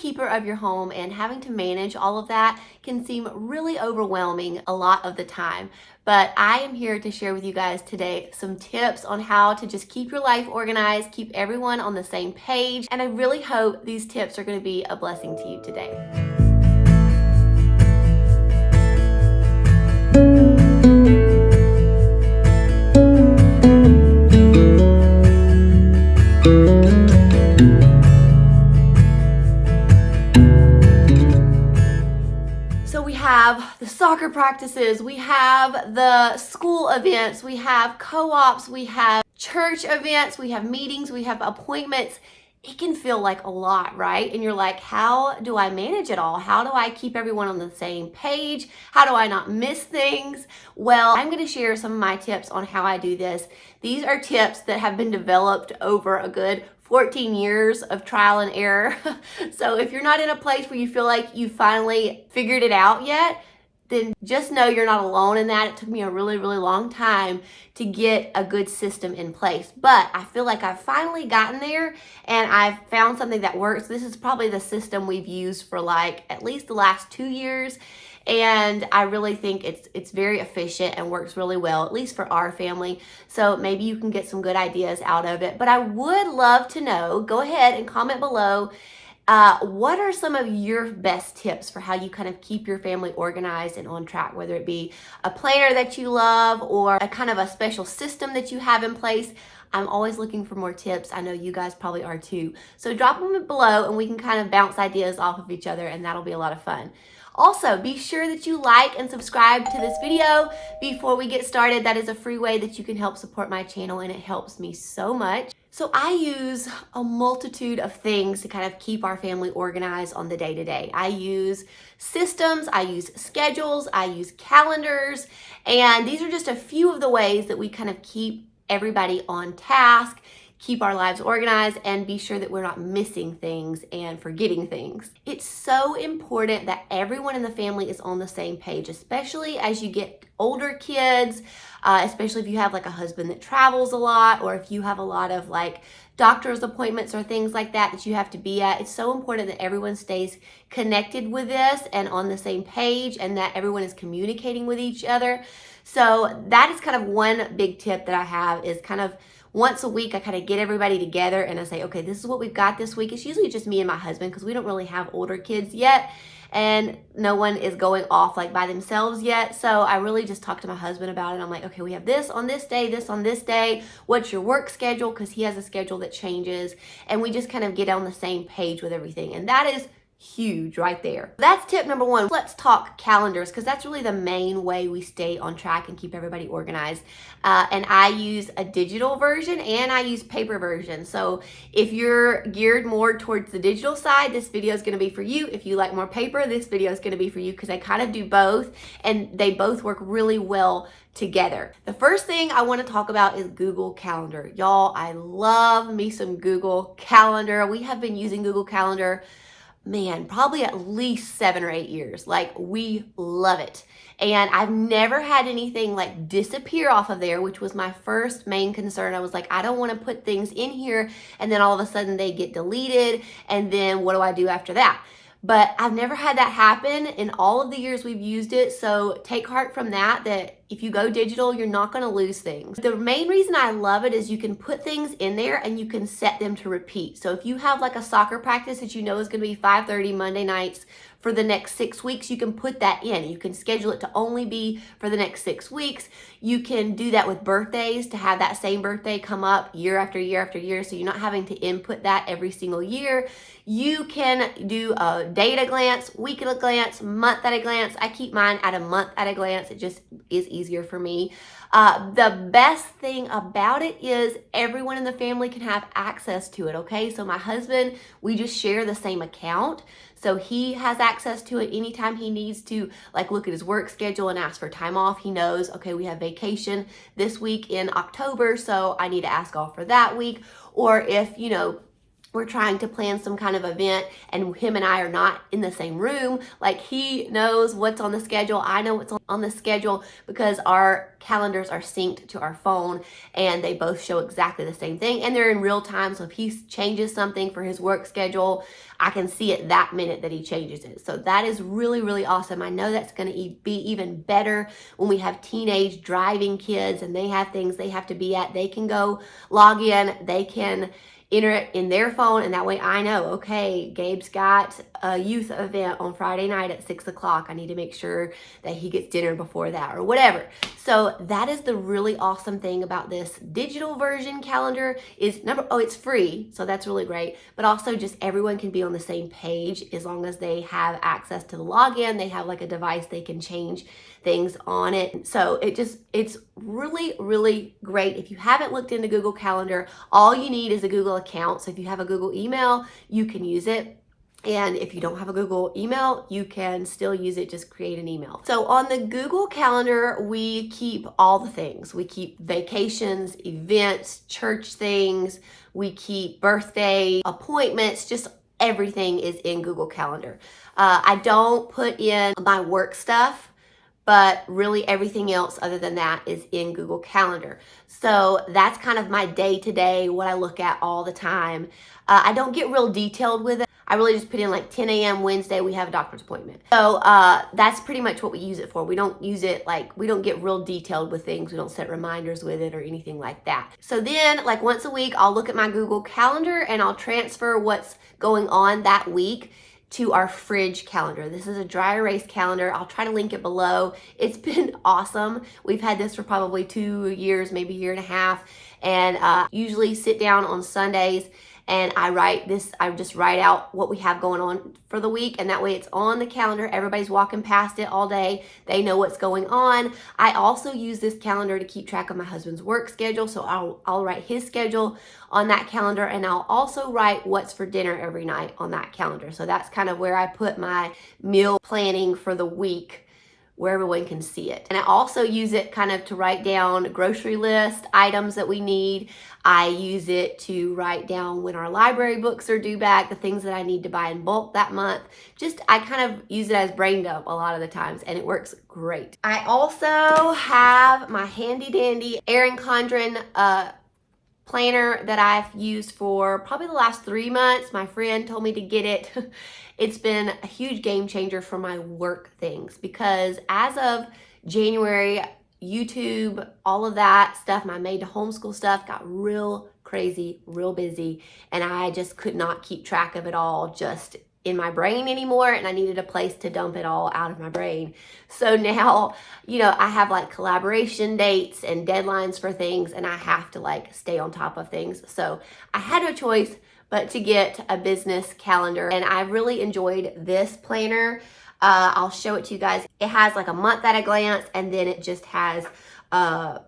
keeper of your home and having to manage all of that can seem really overwhelming a lot of the time. But I am here to share with you guys today some tips on how to just keep your life organized, keep everyone on the same page, and I really hope these tips are going to be a blessing to you today. So we have the soccer practices, we have the school events, we have co-ops, we have church events, we have meetings, we have appointments. It can feel like a lot, right? And you're like, how do I manage it all? How do I keep everyone on the same page? How do I not miss things? Well, I'm going to share some of my tips on how I do this. These are tips that have been developed over a good 14 years of trial and error. So if you're not in a place where you feel like you finally figured it out yet, then just know you're not alone in that. It took me a really, really long time to get a good system in place. But I feel like I've finally gotten there and I've found something that works. This is probably the system we've used for like at least the last 2 years. And I really think it's very efficient and works really well, at least for our family. So maybe you can get some good ideas out of it. But I would love to know, go ahead and comment below, what are some of your best tips for how you kind of keep your family organized and on track, whether it be a planner that you love or a kind of a special system that you have in place. I'm always looking for more tips. I know you guys probably are too. So drop them below and we can kind of bounce ideas off of each other, and that'll be a lot of fun. Also, be sure that you like and subscribe to this video before we get started. That is a free way that you can help support my channel, and it helps me so much. So I use a multitude of things to kind of keep our family organized on the day-to-day. I use systems, I use schedules, I use calendars, and these are just a few of the ways that we kind of keep everybody on task, keep our lives organized, and be sure that we're not missing things and forgetting things. It's so important that everyone in the family is on the same page, especially as you get older kids, especially if you have like a husband that travels a lot, or if you have a lot of like doctor's appointments or things like that you have to be at. It's so important that everyone stays connected with this and on the same page, and that everyone is communicating with each other. So that is kind of one big tip that I have, is kind of once a week, I kind of get everybody together and I say, okay, this is what we've got this week. It's usually just me and my husband because we don't really have older kids yet, and no one is going off like by themselves yet. So I really just talk to my husband about it. I'm like, okay, we have this on this day, this on this day. What's your work schedule? Because he has a schedule that changes, and we just kind of get on the same page with everything. And that is huge right there. That's tip number one. Let's talk calendars, because that's really the main way we stay on track and keep everybody organized. And I use a digital version and I use paper version. So if you're geared more towards the digital side, this video is going to be for you. If you like more paper, this video is going to be for you, because I kind of do both and they both work really well together. The first thing I want to talk about is Google Calendar. Y'all, I love me some Google Calendar. We have been using Google Calendar, man, probably at least 7 or 8 years. Like, we love it. And I've never had anything like disappear off of there, which was my first main concern. I was like, I don't want to put things in here and then all of a sudden they get deleted, and then what do I do after that? But I've never had that happen in all of the years we've used it. So take heart from that if you go digital, you're not going to lose things. The main reason I love it is you can put things in there and you can set them to repeat. So if you have like a soccer practice that you know is going to be 5:30 Monday nights for the next 6 weeks, you can put that in. You can schedule it to only be for the next 6 weeks. You can do that with birthdays, to have that same birthday come up year after year after year, so you're not having to input that every single year. You can do a day at a glance, week at a glance, month at a glance. I keep mine at a month at a glance. It just is easier for me. The best thing about it is everyone in the family can have access to it, okay? So my husband, we just share the same account. So he has access to it anytime he needs to, like, look at his work schedule and ask for time off. He knows, okay, we have vacation this week in October, so I need to ask off for that week. Or if, we're trying to plan some kind of event and him and I are not in the same room, like he knows what's on the schedule, I know what's on the schedule, because our calendars are synced to our phone and they both show exactly the same thing and they're in real time. So if he changes something for his work schedule, I can see it that minute that he changes it. So that is really, really awesome. I know that's going to be even better when we have teenage driving kids and they have things they have to be at. They can go log in, they can enter it in their phone, and that way I know, okay, Gabe's got a youth event on Friday night at 6 o'clock. I need to make sure that he gets dinner before that or whatever. So that is the really awesome thing about this digital version calendar is it's free, so that's really great, but also just everyone can be on the same page as long as they have access to the login. They have like a device they can change things on it. So it's really, really great. If you haven't looked into Google Calendar, all you need is a Google account. So if you have a Google email, you can use it. And if you don't have a Google email, you can still use it, just create an email. So on the Google Calendar, we keep all the things. We keep vacations, events, church things, we keep birthday appointments, just everything is in Google Calendar. I don't put in my work stuff, but really everything else other than that is in Google Calendar. So that's kind of my day-to-day, what I look at all the time. I don't get real detailed with it. I really just put in like 10 a.m. Wednesday, we have a doctor's appointment. So that's pretty much what we use it for. We don't use it we don't get real detailed with things. We don't set reminders with it or anything like that. So then like once a week, I'll look at my Google Calendar and I'll transfer what's going on that week to our fridge calendar. This is a dry erase calendar. I'll try to link it below. It's been awesome. We've had this for probably 2 years, maybe a year and a half. And usually sit down on Sundays and I just write out what we have going on for the week, and that way it's on the calendar. Everybody's walking past it all day. They know what's going on. I also use this calendar to keep track of my husband's work schedule, so I'll write his schedule on that calendar, and I'll also write what's for dinner every night on that calendar. So that's kind of where I put my meal planning for the week, where everyone can see it. And I also use it kind of to write down grocery list items that we need. I use it to write down when our library books are due back, the things that I need to buy in bulk that month. I kind of use it as brain dump a lot of the times, and it works great. I also have my handy dandy Erin Condren planner that I've used for probably the last 3 months. My friend told me to get it. It's been a huge game changer for my work things, because as of January, YouTube, all of that stuff, my made to homeschool stuff got real crazy, real busy, and I just could not keep track of it all just in my brain anymore, and I needed a place to dump it all out of my brain. So now, I have like collaboration dates and deadlines for things, and I have to stay on top of things. So I had no choice but to get a business calendar, and I really enjoyed this planner. I'll show it to you guys. It has like a month at a glance, and then it just has a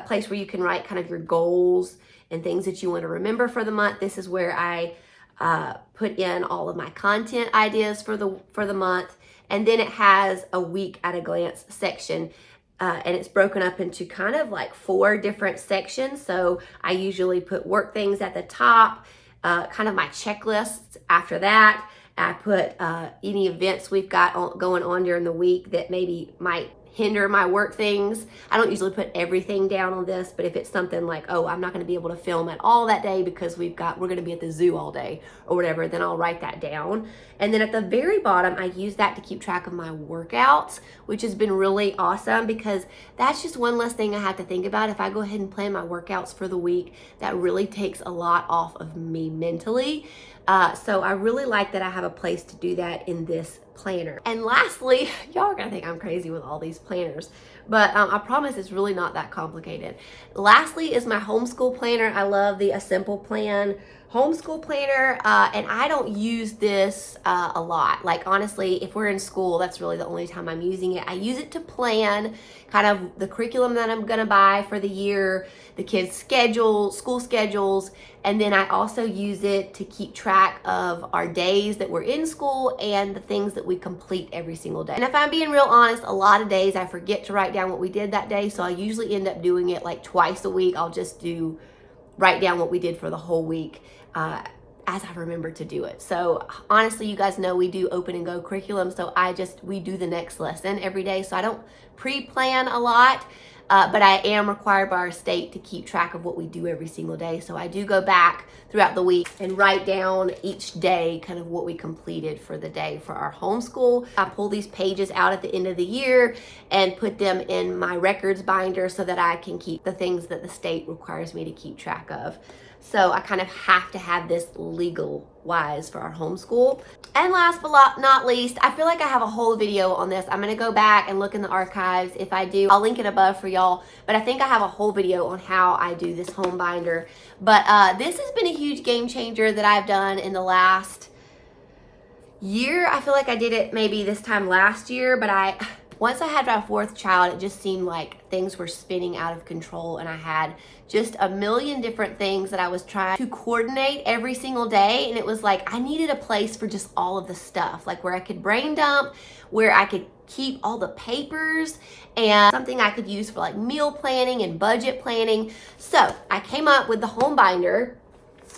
place where you can write kind of your goals and things that you want to remember for the month. This is where I put in all of my content ideas for the month, and then it has a week at a glance section, and it's broken up into kind of like 4 different sections. So I usually put work things at the top, kind of my checklists after that. I put any events we've got going on during the week that maybe might hinder my work things. I don't usually put everything down on this, but if it's something like, oh, I'm not going to be able to film at all that day because we're going to be at the zoo all day or whatever, then I'll write that down. And then at the very bottom, I use that to keep track of my workouts, which has been really awesome, because that's just one less thing I have to think about. If I go ahead and plan my workouts for the week, that really takes a lot off of me mentally. So I really like that I have a place to do that in this planner. And lastly, y'all are gonna think I'm crazy with all these planners, but I promise it's really not that complicated. Lastly is my homeschool planner. I love the A Simple Plan homeschool planner, and I don't use this a lot. Like honestly, if we're in school, that's really the only time I'm using it. I use it to plan kind of the curriculum that I'm gonna buy for the year, the kids' school schedules, and then I also use it to keep track of our days that we're in school and the things that we complete every single day. And if I'm being real honest, a lot of days I forget to write down what we did that day, so I usually end up doing it like twice a week. I'll just write down what we did for the whole week. as I remember to do it. So honestly, you guys know we do open and go curriculum. So we do the next lesson every day. So I don't pre-plan a lot, but I am required by our state to keep track of what we do every single day. So I do go back throughout the week and write down each day kind of what we completed for the day for our homeschool. I pull these pages out at the end of the year and put them in my records binder so that I can keep the things that the state requires me to keep track of. So I kind of have to have this legal wise for our homeschool. And last but not least, I feel like I have a whole video on this. I'm gonna go back and look in the archives. If I do, I'll link it above for y'all. But I think I have a whole video on how I do this home binder. But this has been a huge game changer that I've done in the last year. I feel like I did it maybe this time last year, but once I had my fourth child, it just seemed like things were spinning out of control, and I had just a million different things that I was trying to coordinate every single day. And it was like I needed a place for just all of the stuff, like where I could brain dump, where I could keep all the papers, and something I could use for like meal planning and budget planning. So I came up with the home binder.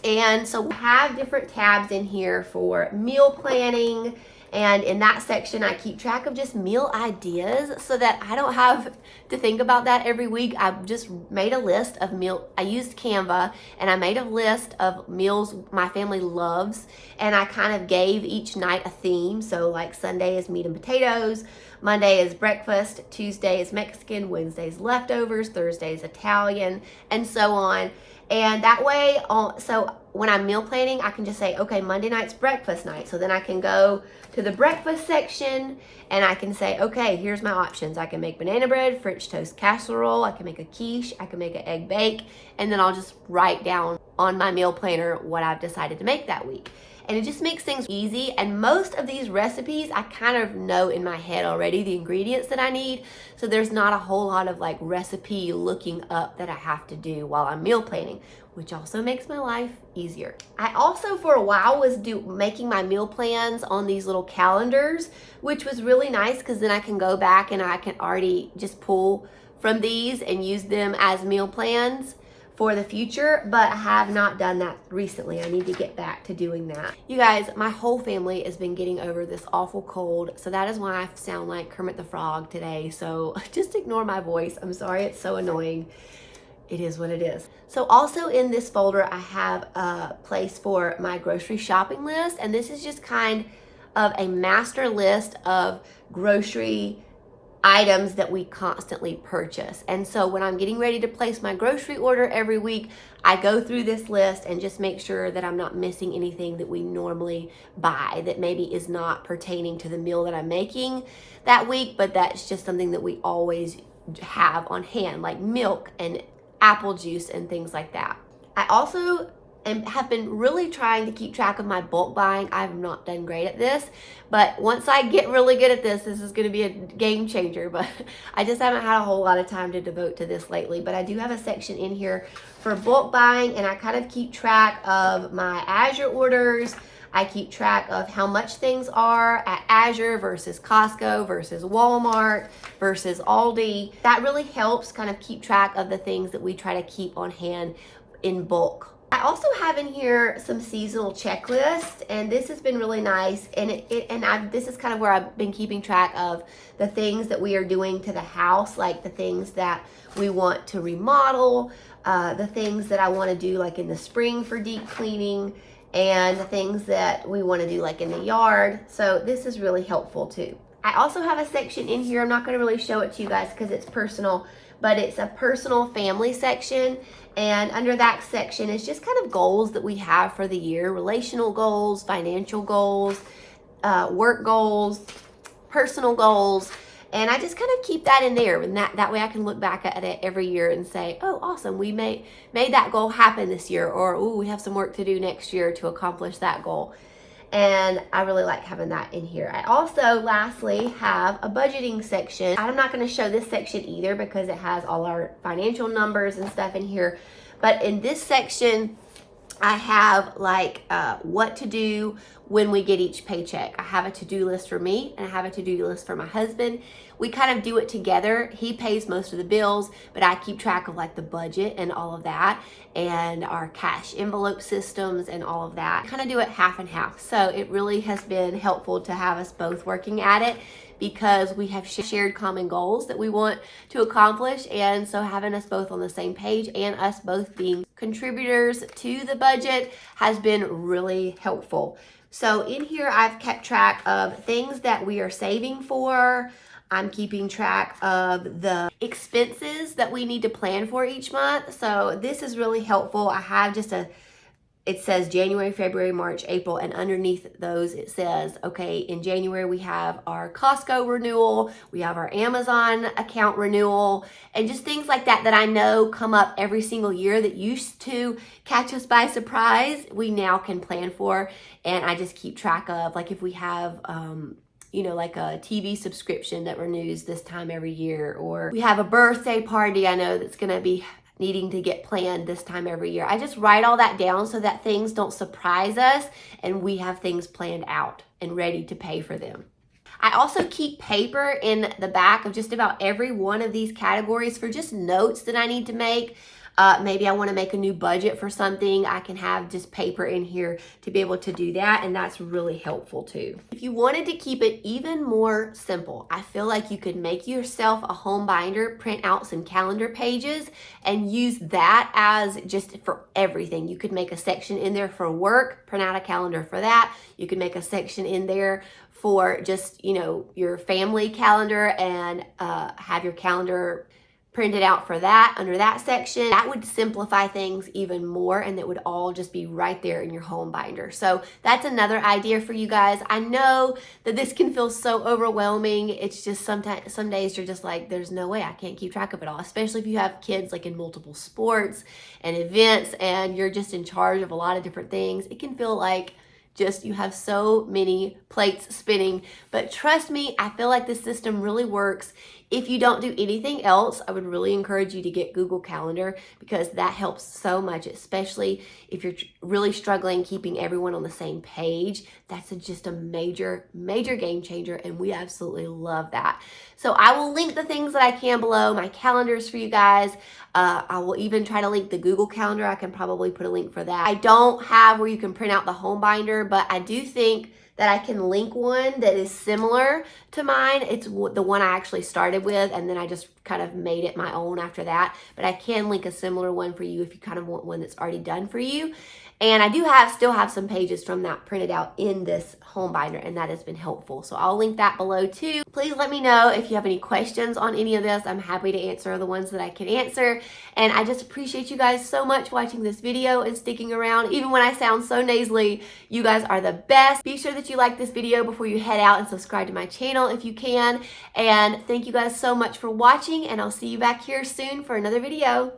And so we have different tabs in here for meal planning. And in that section, I keep track of just meal ideas so that I don't have to think about that every week. I've just made a list of I used Canva, and I made a list of meals my family loves. And I kind of gave each night a theme. So like Sunday is meat and potatoes, Monday is breakfast, Tuesday is Mexican, Wednesday is leftovers, Thursday is Italian, and so on. And that way, so when I'm meal planning, I can just say, okay, Monday night's breakfast night. So then I can go to the breakfast section and I can say, okay, here's my options. I can make banana bread, French toast casserole. I can make a quiche. I can make an egg bake. And then I'll just write down on my meal planner what I've decided to make that week. And it just makes things easy. And most of these recipes, I kind of know in my head already the ingredients that I need. So there's not a whole lot of like recipe looking up that I have to do while I'm meal planning, which also makes my life easier. I also for a while was making my meal plans on these little calendars, which was really nice because then I can go back and I can already just pull from these and use them as meal plans for the future, but I have not done that recently. I need to get back to doing that. You guys, my whole family has been getting over this awful cold, so that is why I sound like Kermit the Frog today. So just ignore my voice. I'm sorry, it's so annoying. It is what it is. So also in this folder, I have a place for my grocery shopping list, and this is just kind of a master list of grocery items that we constantly purchase. And so when I'm getting ready to place my grocery order every week, I go through this list and just make sure that I'm not missing anything that we normally buy that maybe is not pertaining to the meal that I'm making that week, but that's just something that we always have on hand, like milk and apple juice and things like that. I also have been really trying to keep track of my bulk buying. I've not done great at this, but once I get really good at this is going to be a game changer. But I just haven't had a whole lot of time to devote to this lately. But I do have a section in here for bulk buying, and I kind of keep track of my Azure orders. I keep track of how much things are at Azure versus Costco versus Walmart versus Aldi. That really helps kind of keep track of the things that we try to keep on hand in bulk. I also have in here some seasonal checklists, and this has been really nice. And this is kind of where I've been keeping track of the things that we are doing to the house, like the things that we want to remodel, the things that I want to do like in the spring for deep cleaning, and the things that we want to do like in the yard. So this is really helpful too. I also have a section in here. I'm not going to really show it to you guys because it's personal, but it's a personal family section. And under that section is just kind of goals that we have for the year: relational goals, financial goals, work goals, personal goals. And I just kind of keep that in there, and that way I can look back at it every year and say, oh, awesome, we made that goal happen this year, or oh, we have some work to do next year to accomplish that goal. And I really like having that in here. I also, lastly, have a budgeting section. I'm not going to show this section either because it has all our financial numbers and stuff in here. But in this section, I have like what to do when we get each paycheck. I have a to-do list for me, and I have a to-do list for my husband. we kind of do it together. He pays most of the bills, but I keep track of like the budget and all of that, and our cash envelope systems and all of that. Kind of do it half and half. So it really has been helpful to have us both working at it, because we have shared common goals that we want to accomplish. And so having us both on the same page and us both being contributors to the budget has been really helpful. So in here, I've kept track of things that we are saving for. I'm keeping track of the expenses that we need to plan for each month. So this is really helpful. I have just it says January, February, March, April, and underneath those it says, okay, in January we have our Costco renewal, we have our Amazon account renewal, and just things like that that I know come up every single year that used to catch us by surprise, we now can plan for. And I just keep track of, like if we have like a TV subscription that renews this time every year, or we have a birthday party I know that's gonna be needing to get planned this time every year. I just write all that down so that things don't surprise us and we have things planned out and ready to pay for them. I also keep paper in the back of just about every one of these categories for just notes that I need to make. Maybe I want to make a new budget for something. I can have just paper in here to be able to do that, and that's really helpful too. If you wanted to keep it even more simple, I feel like you could make yourself a home binder, print out some calendar pages, and use that as just for everything. You could make a section in there for work, print out a calendar for that. You could make a section in there for just, your family calendar, and have your calendar printed out for that under that section. That would simplify things even more, and it would all just be right there in your home binder. So that's another idea for you guys. I know that this can feel so overwhelming. It's just some days you're just like, there's no way I can't keep track of it all, especially if you have kids like in multiple sports and events and you're just in charge of a lot of different things. It can feel like you have so many plates spinning. But trust me, I feel like this system really works. If you don't do anything else, I would really encourage you to get Google Calendar, because that helps so much, especially if you're really struggling keeping everyone on the same page. That's just a major, major game changer, and we absolutely love that. So I will link the things that I can below, my calendars for you guys. I will even try to link the Google Calendar. I can probably put a link for that. I don't have where you can print out the home binder, but I do think that I can link one that is similar to mine. It's the one I actually started with, and then I just kind of made it my own after that. But I can link a similar one for you if you kind of want one that's already done for you. And I do still have some pages from that printed out in this home binder, and that has been helpful. So I'll link that below too. Please let me know if you have any questions on any of this. I'm happy to answer the ones that I can answer. And I just appreciate you guys so much watching this video and sticking around. Even when I sound so nasally, you guys are the best. Be sure that you like this video before you head out, and subscribe to my channel if you can. And thank you guys so much for watching, and I'll see you back here soon for another video.